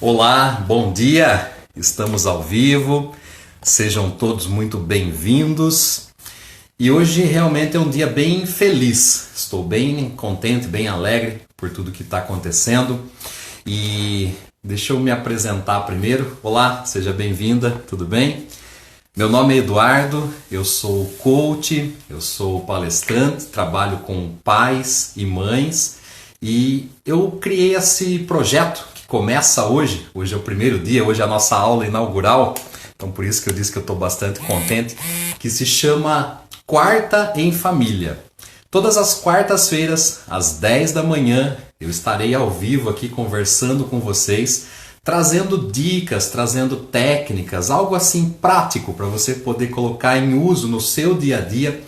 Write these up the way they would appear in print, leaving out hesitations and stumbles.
Olá, bom dia! Estamos ao vivo, sejam todos muito bem-vindos. E hoje realmente é um dia bem feliz, estou bem contente, bem alegre por tudo que está acontecendo. E deixa eu me apresentar primeiro. Olá, seja bem-vinda, tudo bem? Meu nome é Eduardo, eu sou coach, eu sou palestrante, trabalho com pais e mães e eu criei esse projeto que começa hoje. Hoje é o primeiro dia, hoje é a nossa aula inaugural, então por isso que eu disse que eu estou bastante contente, que se chama Quarta em Família. Todas as quartas-feiras, às 10 da manhã, eu estarei ao vivo aqui conversando com vocês, trazendo dicas, trazendo técnicas, algo assim prático para você poder colocar em uso no seu dia a dia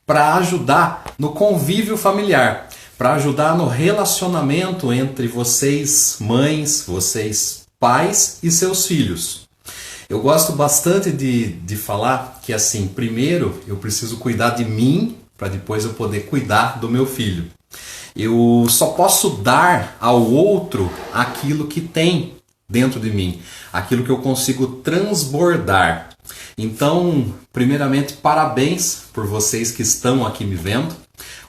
para ajudar no convívio familiar, para ajudar no relacionamento entre vocês mães, vocês pais e seus filhos. Eu gosto bastante de falar que assim, primeiro eu preciso cuidar de mim para depois eu poder cuidar do meu filho. Eu só posso dar ao outro aquilo que tem dentro de mim, aquilo que eu consigo transbordar. Então, primeiramente, parabéns por vocês que estão aqui me vendo.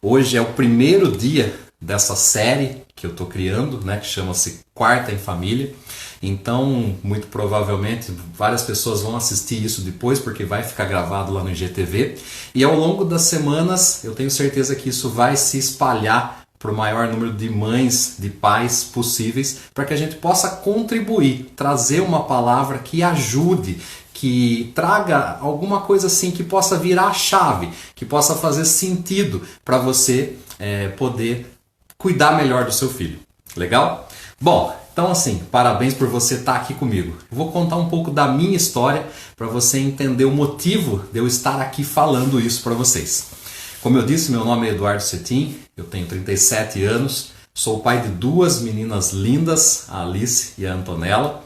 Hoje é o primeiro dia dessa série que eu estou criando, né, que chama-se Quarta em Família. Então, muito provavelmente, várias pessoas vão assistir isso depois, porque vai ficar gravado lá no IGTV. E ao longo das semanas, eu tenho certeza que isso vai se espalhar para o maior número de mães, de pais possíveis, para que a gente possa contribuir, trazer uma palavra que ajude, que traga alguma coisa assim que possa virar a chave, que possa fazer sentido para você poder cuidar melhor do seu filho. Legal? Bom, então assim, parabéns por você estar aqui comigo. Eu vou contar um pouco da minha história para você entender o motivo de eu estar aqui falando isso para vocês. Como eu disse, meu nome é Eduardo Cetim, eu tenho 37 anos, sou pai de duas meninas lindas, a Alice e a Antonella,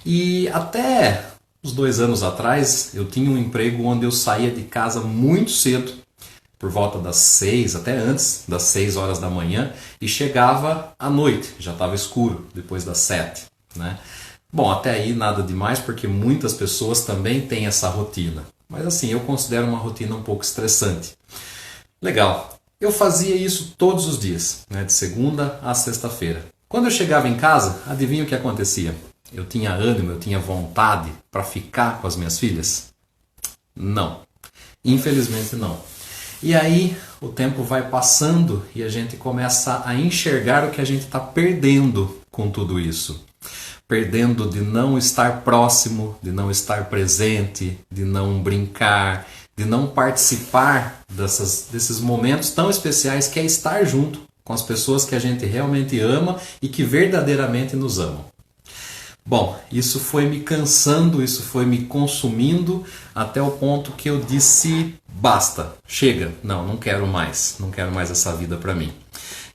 e até uns 2 anos atrás eu tinha um emprego onde eu saía de casa muito cedo, por volta das 6, até antes das 6 horas da manhã, e chegava à noite, já estava escuro, depois das 7, né? Bom, até aí nada demais, porque muitas pessoas também têm essa rotina, mas assim, eu considero uma rotina um pouco estressante. Legal, eu fazia isso todos os dias, né, de segunda a sexta-feira. Quando eu chegava em casa, adivinha o que acontecia? Eu tinha ânimo, eu tinha vontade para ficar com as minhas filhas? Não, infelizmente não. E aí o tempo vai passando e a gente começa a enxergar o que a gente está perdendo com tudo isso. Perdendo de não estar próximo, de não estar presente, de não brincar, de não participar desses momentos tão especiais que é estar junto com as pessoas que a gente realmente ama e que verdadeiramente nos amam. Bom, isso foi me cansando, isso foi me consumindo até o ponto que eu disse, basta, chega, não quero mais essa vida para mim.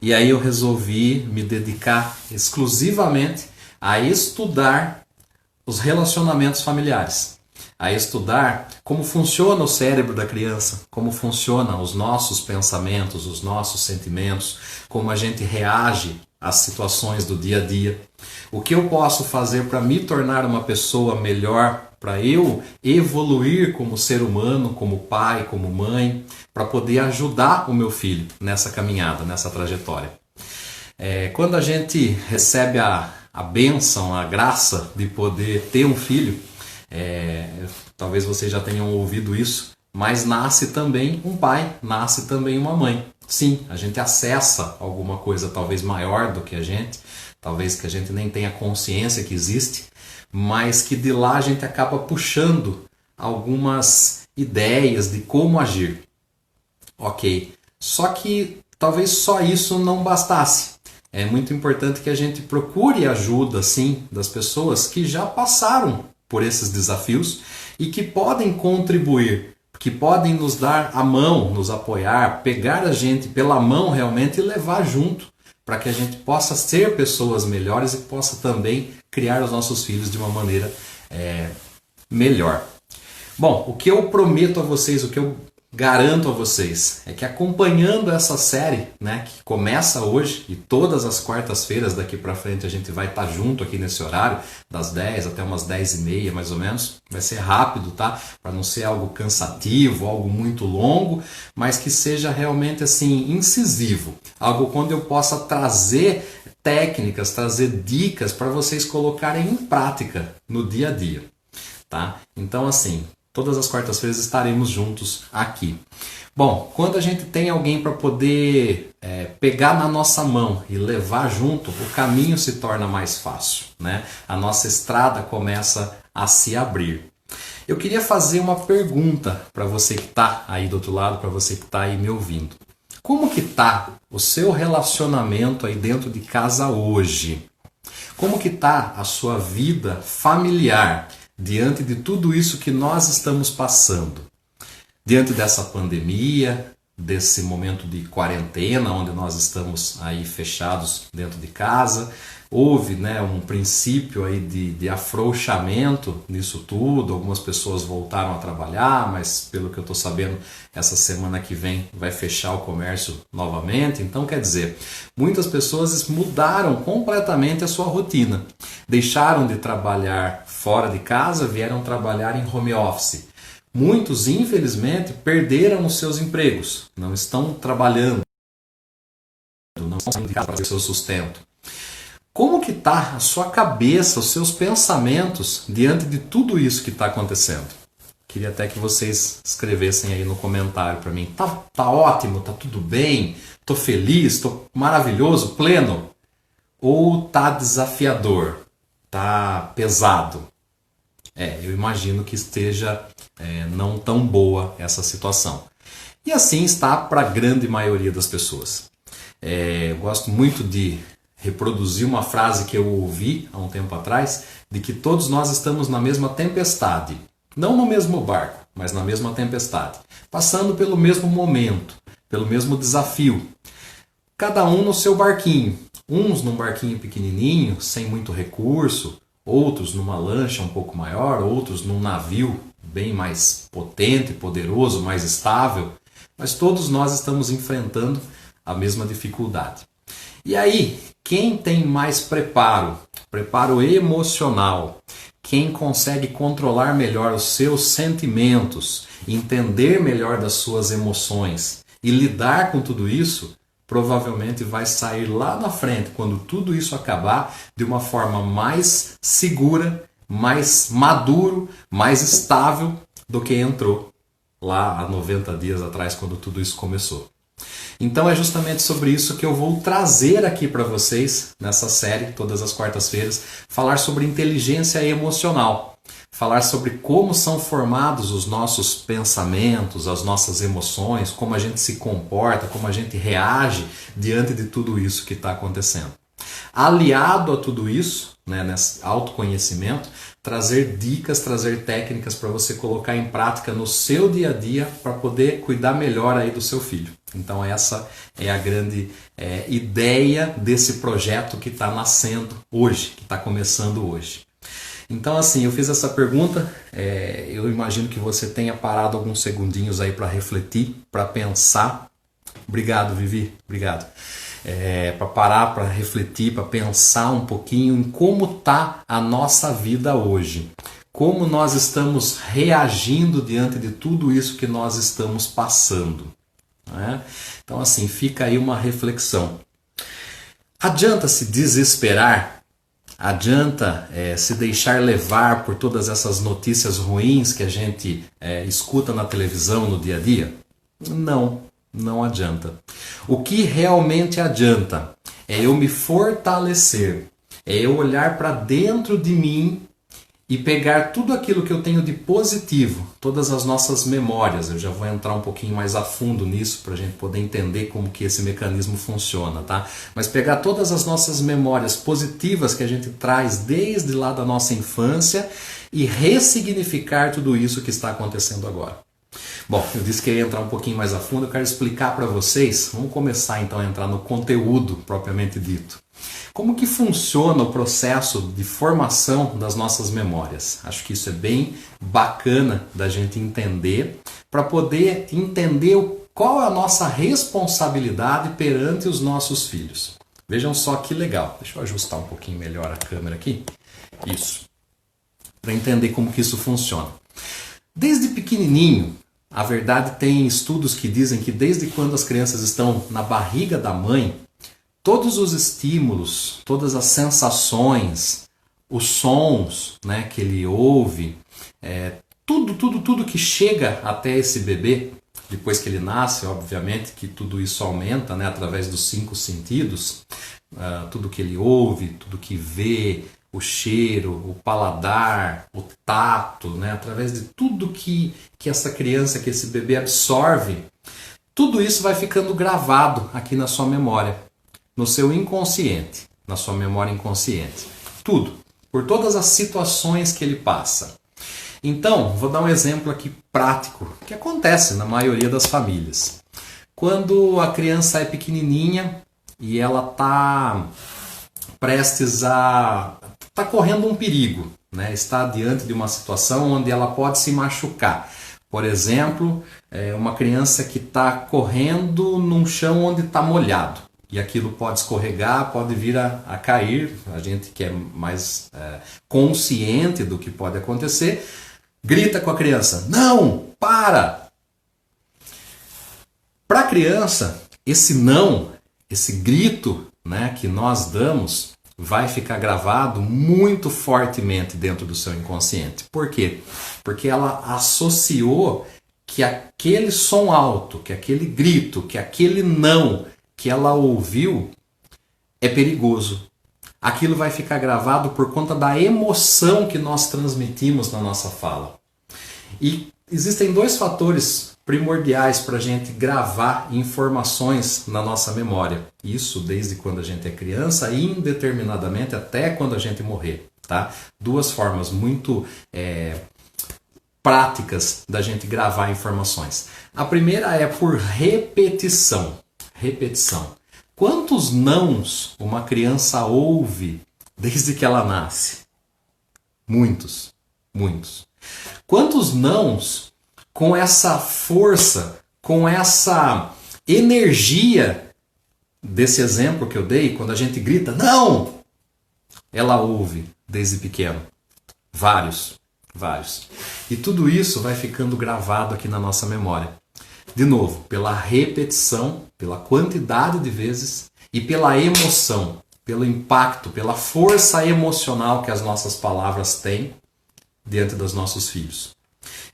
E aí eu resolvi me dedicar exclusivamente a estudar os relacionamentos familiares, a estudar como funciona o cérebro da criança, como funcionam os nossos pensamentos, os nossos sentimentos, como a gente reage às situações do dia a dia. O que eu posso fazer para me tornar uma pessoa melhor, para eu evoluir como ser humano, como pai, como mãe, para poder ajudar o meu filho nessa caminhada, nessa trajetória. Quando a gente recebe a bênção, a graça de poder ter um filho, talvez vocês já tenham ouvido isso, mas nasce também um pai, nasce também uma mãe. Sim, a gente acessa alguma coisa talvez maior do que a gente, talvez que a gente nem tenha consciência que existe, mas que de lá a gente acaba puxando algumas ideias de como agir. Ok, só que talvez só isso não bastasse. É muito importante que a gente procure ajuda, sim, das pessoas que já passaram por esses desafios e que podem contribuir, que podem nos dar a mão, nos apoiar, pegar a gente pela mão realmente e levar junto, para que a gente possa ser pessoas melhores e possa também criar os nossos filhos de uma maneira melhor. Bom, o que eu prometo a vocês, o que eu garanto a vocês é que acompanhando essa série, né, que começa hoje e todas as quartas-feiras daqui para frente a gente vai estar junto aqui nesse horário, das 10 até umas 10h30 mais ou menos. Vai ser rápido, tá? Para não ser algo cansativo, algo muito longo, mas que seja realmente assim incisivo. Algo quando eu possa trazer técnicas, trazer dicas para vocês colocarem em prática no dia a dia, tá? Então assim, todas as quartas-feiras estaremos juntos aqui. Bom, quando a gente tem alguém para poder pegar na nossa mão e levar junto, o caminho se torna mais fácil, né? A nossa estrada começa a se abrir. Eu queria fazer uma pergunta para você que está aí do outro lado, para você que está aí me ouvindo. Como que está o seu relacionamento aí dentro de casa hoje? Como que está a sua vida familiar diante de tudo isso que nós estamos passando? Diante dessa pandemia, desse momento de quarentena, onde nós estamos aí fechados dentro de casa, houve, né, um princípio aí de afrouxamento nisso tudo. Algumas pessoas voltaram a trabalhar, mas pelo que eu estou sabendo, essa semana que vem vai fechar o comércio novamente. Então, quer dizer, muitas pessoas mudaram completamente a sua rotina. Deixaram de trabalhar fora de casa, vieram trabalhar em home office. Muitos, infelizmente, perderam os seus empregos, não estão trabalhando, não estão saindo de casa para ter o seu sustento. Como que está a sua cabeça, os seus pensamentos diante de tudo isso que está acontecendo? Queria até que vocês escrevessem aí no comentário para mim. Tá ótimo, tá tudo bem, tô feliz, tô maravilhoso, pleno? Ou tá desafiador, tá pesado? Eu imagino que esteja não tão boa essa situação. E assim está para a grande maioria das pessoas. Eu gosto muito de reproduzir uma frase que eu ouvi há um tempo atrás, de que todos nós estamos na mesma tempestade. Não no mesmo barco, mas na mesma tempestade. Passando pelo mesmo momento, pelo mesmo desafio. Cada um no seu barquinho. Uns num barquinho pequenininho, sem muito recurso, outros numa lancha um pouco maior, outros num navio bem mais potente, poderoso, mais estável, mas todos nós estamos enfrentando a mesma dificuldade. E aí, quem tem mais preparo emocional, quem consegue controlar melhor os seus sentimentos, entender melhor das suas emoções e lidar com tudo isso, provavelmente vai sair lá na frente, quando tudo isso acabar, de uma forma mais segura, mais maduro, mais estável do que entrou lá há 90 dias atrás, quando tudo isso começou. Então é justamente sobre isso que eu vou trazer aqui para vocês, nessa série, todas as quartas-feiras, falar sobre inteligência emocional. Falar sobre como são formados os nossos pensamentos, as nossas emoções, como a gente se comporta, como a gente reage diante de tudo isso que está acontecendo. Aliado a tudo isso, né, nesse autoconhecimento, trazer dicas, trazer técnicas para você colocar em prática no seu dia a dia para poder cuidar melhor aí do seu filho. Então essa é a grande ideia desse projeto que está nascendo hoje, que está começando hoje. Então assim, eu fiz essa pergunta, eu imagino que você tenha parado alguns segundinhos aí para refletir, para pensar. Obrigado, Vivi, obrigado. Para parar, para refletir, para pensar um pouquinho em como está a nossa vida hoje. Como nós estamos reagindo diante de tudo isso que nós estamos passando. Né? Então assim, fica aí uma reflexão. Adianta se desesperar? Adianta se deixar levar por todas essas notícias ruins que a gente escuta na televisão no dia a dia? Não adianta. O que realmente adianta é eu me fortalecer, é eu olhar para dentro de mim e pegar tudo aquilo que eu tenho de positivo, todas as nossas memórias. Eu já vou entrar um pouquinho mais a fundo nisso para a gente poder entender como que esse mecanismo funciona, tá? Mas pegar todas as nossas memórias positivas que a gente traz desde lá da nossa infância e ressignificar tudo isso que está acontecendo agora. Bom, eu disse que ia entrar um pouquinho mais a fundo, eu quero explicar para vocês. Vamos começar então a entrar no conteúdo propriamente dito. Como que funciona o processo de formação das nossas memórias? Acho que isso é bem bacana da gente entender, para poder entender qual é a nossa responsabilidade perante os nossos filhos. Vejam só que legal. Deixa eu ajustar um pouquinho melhor a câmera aqui. Isso. Para entender como que isso funciona. Desde pequenininho, a verdade, tem estudos que dizem que desde quando as crianças estão na barriga da mãe, todos os estímulos, todas as sensações, os sons, né, que ele ouve, tudo que chega até esse bebê, depois que ele nasce, obviamente que tudo isso aumenta, né, através dos 5 sentidos, tudo que ele ouve, tudo que vê, o cheiro, o paladar, o tato, né, através de tudo que essa criança, que esse bebê absorve, tudo isso vai ficando gravado aqui na sua memória, no seu inconsciente, na sua memória inconsciente. Tudo, por todas as situações que ele passa. Então, vou dar um exemplo aqui prático, que acontece na maioria das famílias. Quando a criança é pequenininha e ela está prestes a... está correndo um perigo, né? Está diante de uma situação onde ela pode se machucar. Por exemplo, uma criança que está correndo num chão onde está molhado. E aquilo pode escorregar, pode vir a cair. A gente que é mais consciente do que pode acontecer, grita com a criança: não, para! Para a criança, esse não, esse grito, né, que nós damos, vai ficar gravado muito fortemente dentro do seu inconsciente. Por quê? Porque ela associou que aquele som alto, que aquele grito, que aquele não que ela ouviu é perigoso. Aquilo vai ficar gravado por conta da emoção que nós transmitimos na nossa fala. E existem 2 fatores primordiais para a gente gravar informações na nossa memória. Isso desde quando a gente é criança e indeterminadamente até quando a gente morrer. Tá? 2 formas muito práticas da gente gravar informações. A primeira é por repetição. Repetição. Quantos nãos uma criança ouve desde que ela nasce? Muitos, muitos. Quantos nãos, com essa força, com essa energia desse exemplo que eu dei, quando a gente grita não, ela ouve desde pequeno? Vários, vários. E tudo isso vai ficando gravado aqui na nossa memória. De novo, pela repetição, pela quantidade de vezes e pela emoção, pelo impacto, pela força emocional que as nossas palavras têm diante dos nossos filhos.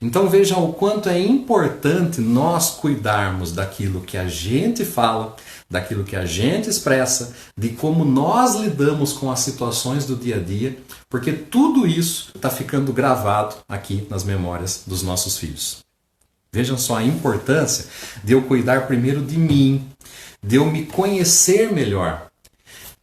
Então vejam o quanto é importante nós cuidarmos daquilo que a gente fala, daquilo que a gente expressa, de como nós lidamos com as situações do dia a dia, porque tudo isso está ficando gravado aqui nas memórias dos nossos filhos. Vejam só a importância de eu cuidar primeiro de mim, de eu me conhecer melhor.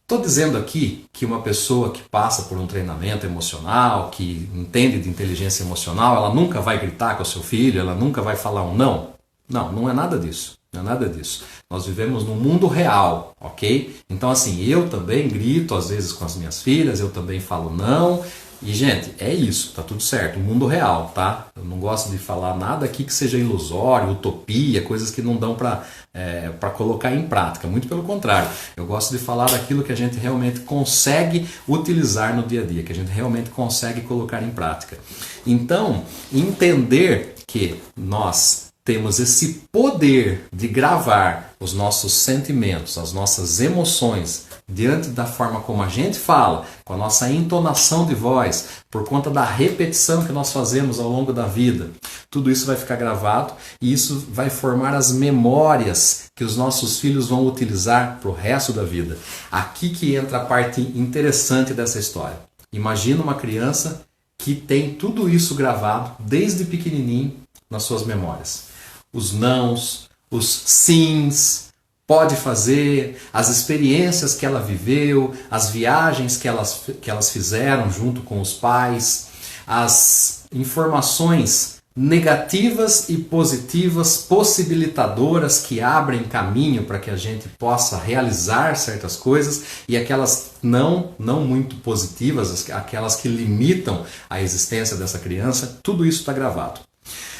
Estou dizendo aqui que uma pessoa que passa por um treinamento emocional, que entende de inteligência emocional, ela nunca vai gritar com o seu filho, ela nunca vai falar um não. Não, não é nada disso. Não é nada disso. Nós vivemos num mundo real, ok? Então assim, eu também grito às vezes com as minhas filhas, eu também falo não. E, gente, é isso, tá tudo certo, o mundo real, tá? Eu não gosto de falar nada aqui que seja ilusório, utopia, coisas que não dão para colocar em prática, muito pelo contrário. Eu gosto de falar daquilo que a gente realmente consegue utilizar no dia a dia, que a gente realmente consegue colocar em prática. Então, entender que nós temos esse poder de gravar os nossos sentimentos, as nossas emoções, diante da forma como a gente fala, com a nossa entonação de voz, por conta da repetição que nós fazemos ao longo da vida. Tudo isso vai ficar gravado e isso vai formar as memórias que os nossos filhos vão utilizar para o resto da vida. Aqui que entra a parte interessante dessa história. Imagina uma criança que tem tudo isso gravado desde pequenininho nas suas memórias. Os nãos, os sims, pode fazer, as experiências que ela viveu, as viagens que elas fizeram junto com os pais, as informações negativas e positivas, possibilitadoras que abrem caminho para que a gente possa realizar certas coisas, e aquelas não muito positivas, aquelas que limitam a existência dessa criança. Tudo isso está gravado.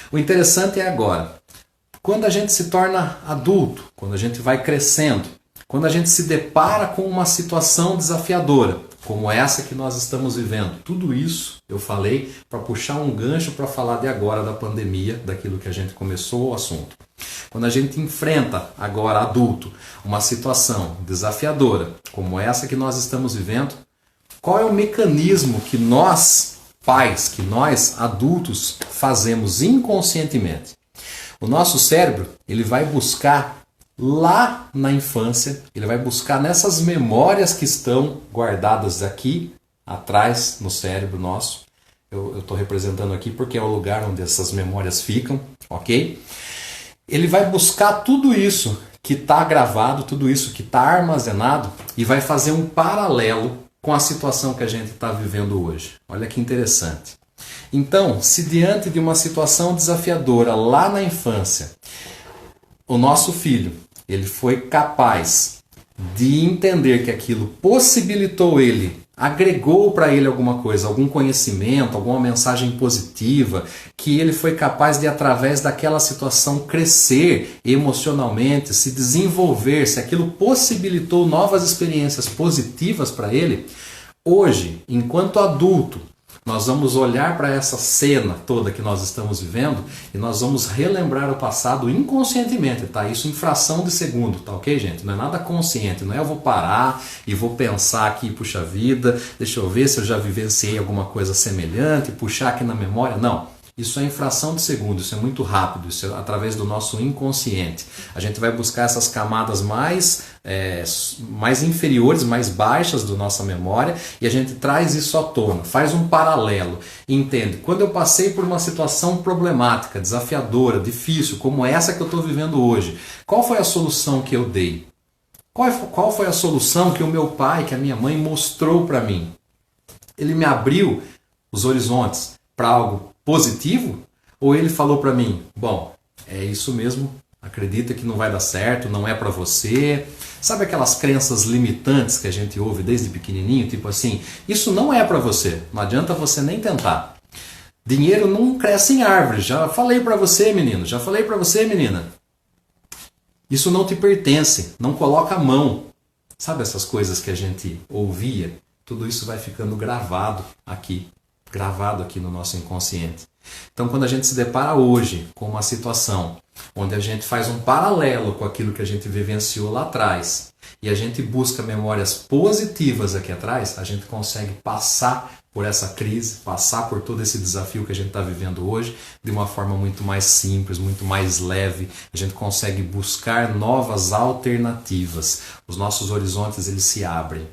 O interessante é agora, quando a gente se torna adulto, quando a gente vai crescendo, quando a gente se depara com uma situação desafiadora, como essa que nós estamos vivendo. Tudo isso eu falei para puxar um gancho para falar de agora da pandemia, daquilo que a gente começou o assunto. Quando a gente enfrenta agora adulto uma situação desafiadora, como essa que nós estamos vivendo, qual é o mecanismo que nós, pais, que nós adultos fazemos inconscientemente? O nosso cérebro, ele vai buscar lá na infância, ele vai buscar nessas memórias que estão guardadas aqui atrás no cérebro nosso. Eu estou representando aqui porque é o lugar onde essas memórias ficam, ok? Ele vai buscar tudo isso que está gravado, tudo isso que está armazenado, e vai fazer um paralelo com a situação que a gente está vivendo hoje. Olha que interessante. Então, se diante de uma situação desafiadora lá na infância, o nosso filho, ele foi capaz de entender que aquilo possibilitou ele, agregou para ele alguma coisa, algum conhecimento, alguma mensagem positiva, que ele foi capaz de, através daquela situação, crescer emocionalmente, se desenvolver, se aquilo possibilitou novas experiências positivas para ele. Hoje, enquanto adulto, nós vamos olhar para essa cena toda que nós estamos vivendo e nós vamos relembrar o passado inconscientemente, tá? Isso em fração de segundo, tá ok, gente? Não é nada consciente, não é eu vou parar e vou pensar aqui, puxa vida, deixa eu ver se eu já vivenciei alguma coisa semelhante, puxar aqui na memória, não. Isso é em fração de segundo, isso é muito rápido, isso é através do nosso inconsciente. A gente vai buscar essas camadas mais inferiores, mais baixas da nossa memória, e a gente traz isso à tona, faz um paralelo, entende? Quando eu passei por uma situação problemática, desafiadora, difícil, como essa que eu estou vivendo hoje, qual foi a solução que eu dei? Qual foi a solução que o meu pai, que a minha mãe mostrou para mim? Ele me abriu os horizontes para algo positivo? Ou ele falou para mim, bom, é isso mesmo, acredita que não vai dar certo, não é para você. Sabe aquelas crenças limitantes que a gente ouve desde pequenininho, tipo assim, isso não é para você, não adianta você nem tentar. Dinheiro não cresce em árvores, já falei para você, menino, já falei para você, menina. Isso não te pertence, não coloca a mão. Sabe essas coisas que a gente ouvia? Tudo isso vai ficando gravado aqui no nosso inconsciente. Então, quando a gente se depara hoje com uma situação onde a gente faz um paralelo com aquilo que a gente vivenciou lá atrás e a gente busca memórias positivas aqui atrás, a gente consegue passar por essa crise, passar por todo esse desafio que a gente está vivendo hoje de uma forma muito mais simples, muito mais leve. A gente consegue buscar novas alternativas. Os nossos horizontes, eles se abrem.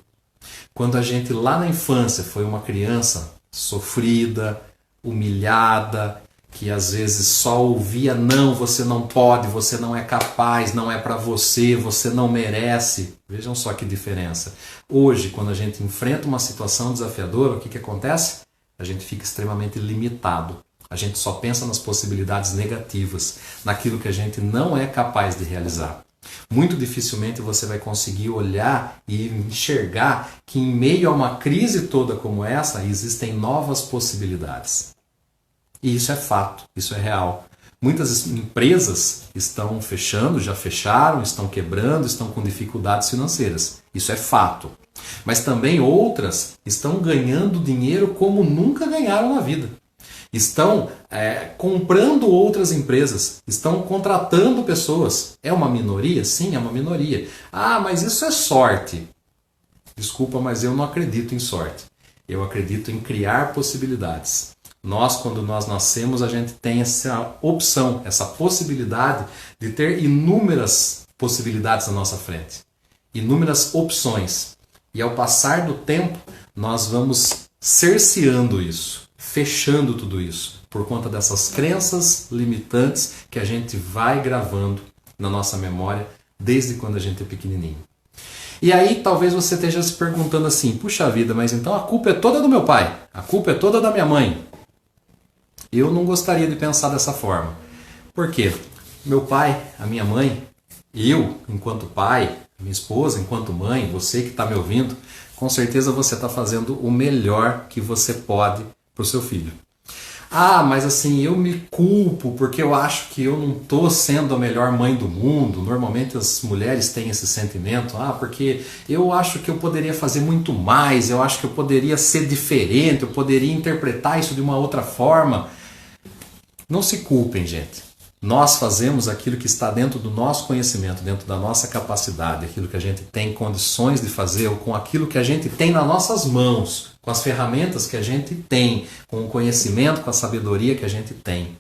Quando a gente lá na infância foi uma criança sofrida, humilhada, que às vezes só ouvia não, você não pode, você não é capaz, não é para você, você não merece. Vejam só que diferença. Hoje, quando a gente enfrenta uma situação desafiadora, o que acontece? A gente fica extremamente limitado. A gente só pensa nas possibilidades negativas, naquilo que a gente não é capaz de realizar. Muito dificilmente você vai conseguir olhar e enxergar que em meio a uma crise toda como essa, existem novas possibilidades. E isso é fato, isso é real. Muitas empresas estão fechando, já fecharam, estão quebrando, estão com dificuldades financeiras. Isso é fato. Mas também outras estão ganhando dinheiro como nunca ganharam na vida. Estão comprando outras empresas, estão contratando pessoas. É uma minoria? Sim, é uma minoria. Ah, mas isso é sorte. Desculpa, mas eu não acredito em sorte. Eu acredito em criar possibilidades. Quando nós nascemos, a gente tem essa opção, essa possibilidade de ter inúmeras possibilidades à nossa frente. Inúmeras opções. E ao passar do tempo, nós vamos cerceando isso, fechando tudo isso, por conta dessas crenças limitantes que a gente vai gravando na nossa memória desde quando a gente é pequenininho. E aí talvez você esteja se perguntando assim, puxa vida, mas então a culpa é toda do meu pai, a culpa é toda da minha mãe. Eu não gostaria de pensar dessa forma. Por quê? Meu pai, a minha mãe, eu, enquanto pai, minha esposa, enquanto mãe, você que está me ouvindo, com certeza você está fazendo o melhor que você pode para o seu filho. Ah, mas assim, eu me culpo porque eu acho que eu não estou sendo a melhor mãe do mundo. Normalmente as mulheres têm esse sentimento. Ah, porque eu acho que eu poderia fazer muito mais, eu acho que eu poderia ser diferente, eu poderia interpretar isso de uma outra forma. Não se culpem, gente. Nós fazemos aquilo que está dentro do nosso conhecimento, dentro da nossa capacidade, aquilo que a gente tem condições de fazer, ou com aquilo que a gente tem nas nossas mãos, com as ferramentas que a gente tem, com o conhecimento, com a sabedoria que a gente tem.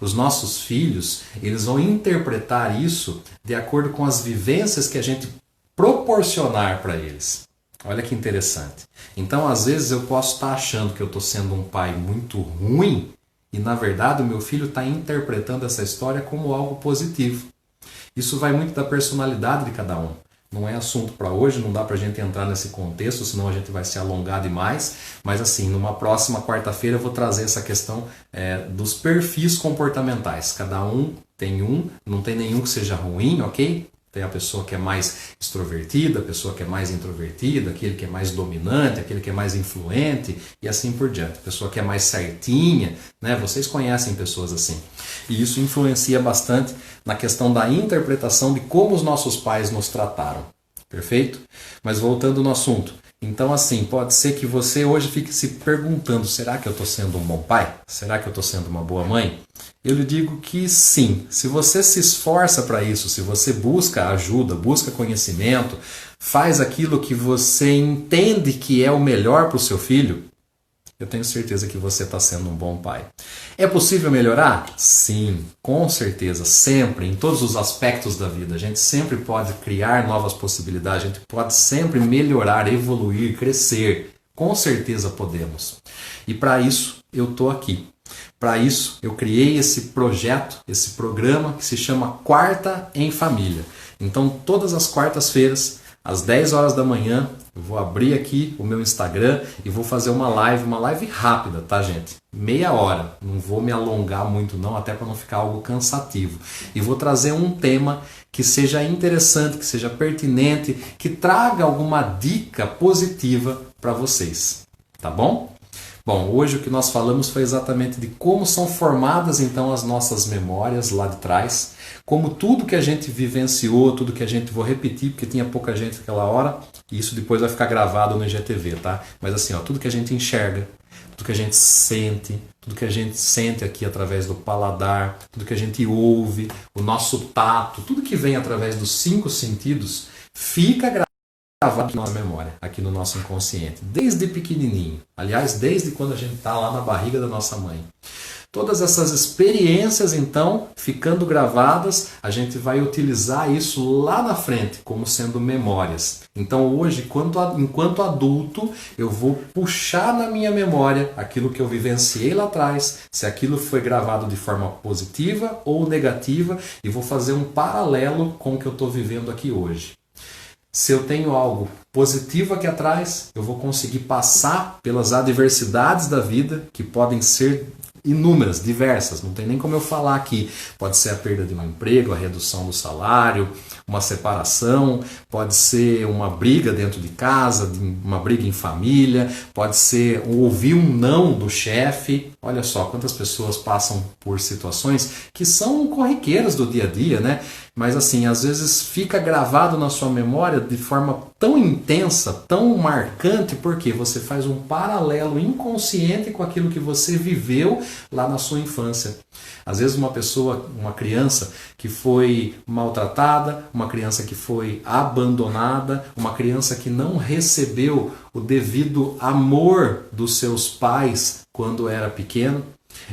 Os nossos filhos, eles vão interpretar isso de acordo com as vivências que a gente proporcionar para eles. Olha que interessante. Então, às vezes eu posso estar achando que eu estou sendo um pai muito ruim, e, na verdade, o meu filho está interpretando essa história como algo positivo. Isso vai muito da personalidade de cada um. Não é assunto para hoje, não dá para a gente entrar nesse contexto, senão a gente vai se alongar demais. Mas, assim, numa próxima quarta-feira eu vou trazer essa questão dos perfis comportamentais. Cada um tem um, não tem nenhum que seja ruim, ok? Tem a pessoa que é mais extrovertida, a pessoa que é mais introvertida, aquele que é mais dominante, aquele que é mais influente e assim por diante. A pessoa que é mais certinha, né? Vocês conhecem pessoas assim. E isso influencia bastante na questão da interpretação de como os nossos pais nos trataram. Perfeito? Mas voltando no assunto. Então, assim, pode ser que você hoje fique se perguntando, será que eu estou sendo um bom pai? Será que eu estou sendo uma boa mãe? Eu lhe digo que sim. Se você se esforça para isso, se você busca ajuda, busca conhecimento, faz aquilo que você entende que é o melhor para o seu filho, eu tenho certeza que você está sendo um bom pai. É possível melhorar? Sim, com certeza, sempre, em todos os aspectos da vida. A gente sempre pode criar novas possibilidades, a gente pode sempre melhorar, evoluir, crescer. Com certeza podemos. E para isso eu estou aqui. Para isso eu criei esse projeto, esse programa que se chama Quarta em Família. Então todas as quartas-feiras, às 10 horas da manhã, eu vou abrir aqui o meu Instagram e vou fazer uma live rápida, tá, gente? Meia hora, não vou me alongar muito não, até para não ficar algo cansativo. E vou trazer um tema que seja interessante, que seja pertinente, que traga alguma dica positiva para vocês, tá bom? Bom, hoje o que nós falamos foi exatamente de como são formadas então as nossas memórias lá de trás, como tudo que a gente vivenciou, tudo que a gente, vou repetir porque tinha pouca gente naquela hora, e isso depois vai ficar gravado no IGTV, tá? Mas assim, ó, tudo que a gente enxerga, tudo que a gente sente, tudo que a gente sente aqui através do paladar, tudo que a gente ouve, o nosso tato, tudo que vem através dos 5 sentidos, fica gravado aqui na nossa memória, aqui no nosso inconsciente, desde pequenininho. Aliás, desde quando a gente está lá na barriga da nossa mãe. Todas essas experiências, então, ficando gravadas, a gente vai utilizar isso lá na frente, como sendo memórias. Então hoje, enquanto adulto, eu vou puxar na minha memória aquilo que eu vivenciei lá atrás, se aquilo foi gravado de forma positiva ou negativa, e vou fazer um paralelo com o que eu estou vivendo aqui hoje. Se eu tenho algo positivo aqui atrás, eu vou conseguir passar pelas adversidades da vida, que podem ser inúmeras, diversas, não tem nem como eu falar aqui. Pode ser a perda de um emprego, a redução do salário, uma separação, pode ser uma briga dentro de casa, uma briga em família, pode ser ouvir um não do chefe. Olha só quantas pessoas passam por situações que são corriqueiras do dia a dia, né? Mas assim, às vezes fica gravado na sua memória de forma tão intensa, tão marcante, porque você faz um paralelo inconsciente com aquilo que você viveu lá na sua infância. Às vezes uma pessoa, uma criança que foi maltratada, uma criança que foi abandonada, uma criança que não recebeu o devido amor dos seus pais quando era pequeno,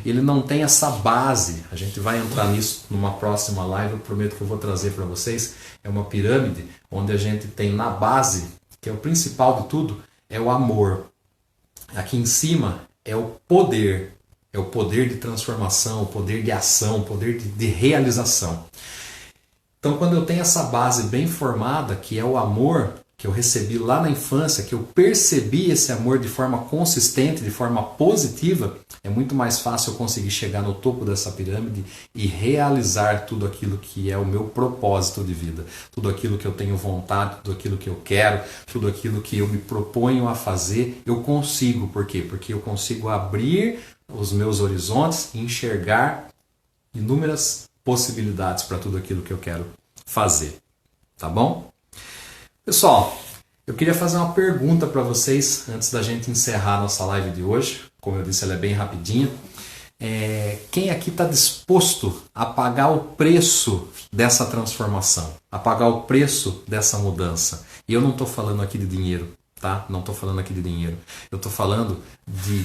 ele não tem essa base. A gente vai entrar nisso numa próxima live, eu prometo que eu vou trazer para vocês. É uma pirâmide onde a gente tem na base, que é o principal de tudo, é o amor. Aqui em cima é o poder. É o poder de transformação, o poder de ação, o poder de realização. Então, quando eu tenho essa base bem formada, que é o amor, que eu recebi lá na infância, que eu percebi esse amor de forma consistente, de forma positiva, é muito mais fácil eu conseguir chegar no topo dessa pirâmide e realizar tudo aquilo que é o meu propósito de vida, tudo aquilo que eu tenho vontade, tudo aquilo que eu quero, tudo aquilo que eu me proponho a fazer, eu consigo. Por quê? Porque eu consigo abrir os meus horizontes e enxergar inúmeras possibilidades para tudo aquilo que eu quero fazer. Tá bom? Pessoal, eu queria fazer uma pergunta para vocês antes da gente encerrar a nossa live de hoje. Como eu disse, ela é bem rapidinha. Quem aqui está disposto a pagar o preço dessa transformação? A pagar o preço dessa mudança? E eu não estou falando aqui de dinheiro, tá? Não estou falando aqui de dinheiro. Eu estou falando de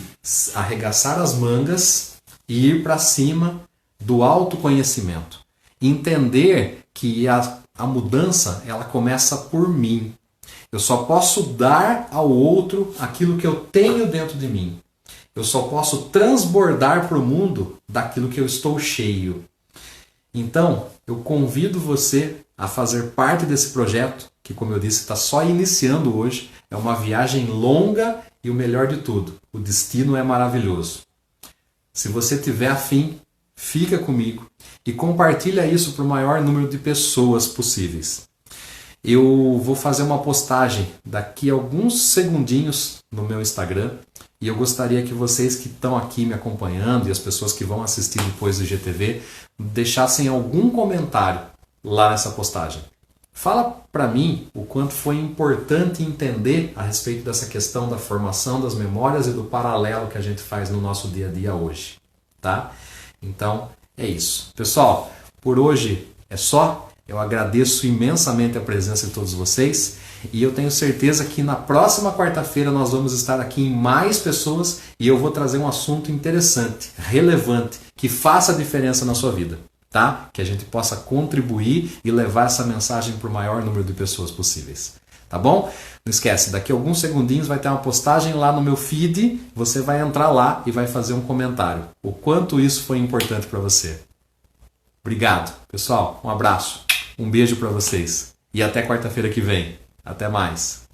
arregaçar as mangas e ir para cima do autoconhecimento. Entender que a mudança, ela começa por mim. Eu só posso dar ao outro aquilo que eu tenho dentro de mim. Eu só posso transbordar para o mundo daquilo que eu estou cheio. Então, eu convido você a fazer parte desse projeto, que, como eu disse, está só iniciando hoje. É uma viagem longa e o melhor de tudo, o destino é maravilhoso. Se você tiver afim, fica comigo e compartilha isso para o maior número de pessoas possíveis. Eu vou fazer uma postagem daqui a alguns segundinhos no meu Instagram e eu gostaria que vocês que estão aqui me acompanhando e as pessoas que vão assistir depois do IGTV deixassem algum comentário lá nessa postagem. Fala para mim o quanto foi importante entender a respeito dessa questão da formação das memórias e do paralelo que a gente faz no nosso dia a dia hoje, tá? Então, é isso. Pessoal, por hoje é só. Eu agradeço imensamente a presença de todos vocês e eu tenho certeza que na próxima quarta-feira nós vamos estar aqui em mais pessoas e eu vou trazer um assunto interessante, relevante, que faça a diferença na sua vida, tá? Que a gente possa contribuir e levar essa mensagem para o maior número de pessoas possíveis. Tá bom? Não esquece, daqui a alguns segundinhos vai ter uma postagem lá no meu feed, você vai entrar lá e vai fazer um comentário. O quanto isso foi importante para você. Obrigado, pessoal. Um abraço. Um beijo para vocês. E até quarta-feira que vem. Até mais.